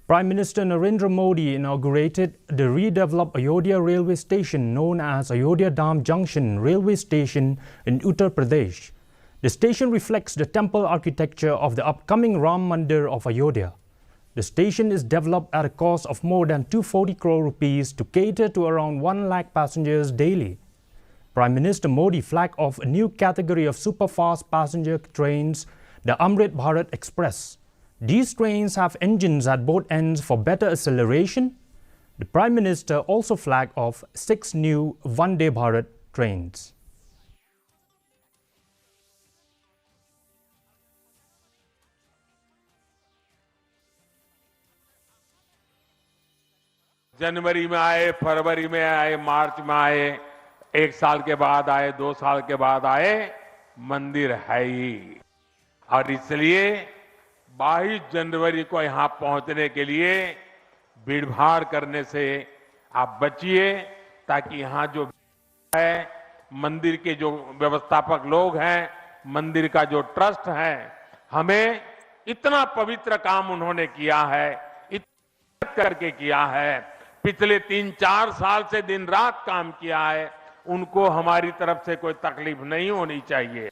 Prime Minister Narendra Modi inaugurated the redeveloped Ayodhya railway station known as Ayodhya Dham Junction railway station in Uttar Pradesh. The station reflects the temple architecture of the upcoming Ram Mandir of Ayodhya. The station is developed at a cost of more than 240 crore rupees to cater to around 1 lakh passengers daily. Prime Minister Modi flagged off a new category of superfast passenger trains, the Amrit Bharat Express. These trains have engines at both ends for better acceleration. The Prime Minister also flagged off 6 new Vande Bharat trains. जनवरी में आए, फरवरी में आए, मार्च में आए, 1 साल के बाद आए, 2 साल के बाद आए, मंदिर है ही। और इसलिए 22 जनवरी को यहां पहुंचने के लिए भीड़भाड़ करने से आप बचिए, ताकि यहां जो है मंदिर के जो व्यवस्थापक लोग हैं, मंदिर का जो ट्रस्ट है, हमें इतना पवित्र काम उन्होंने किया है, इतना करके किया है, पिछले 3-4 साल से दिन रात काम किया है, उनको हमारी तरफ से कोई तकलीफ नहीं होनी चाहिए।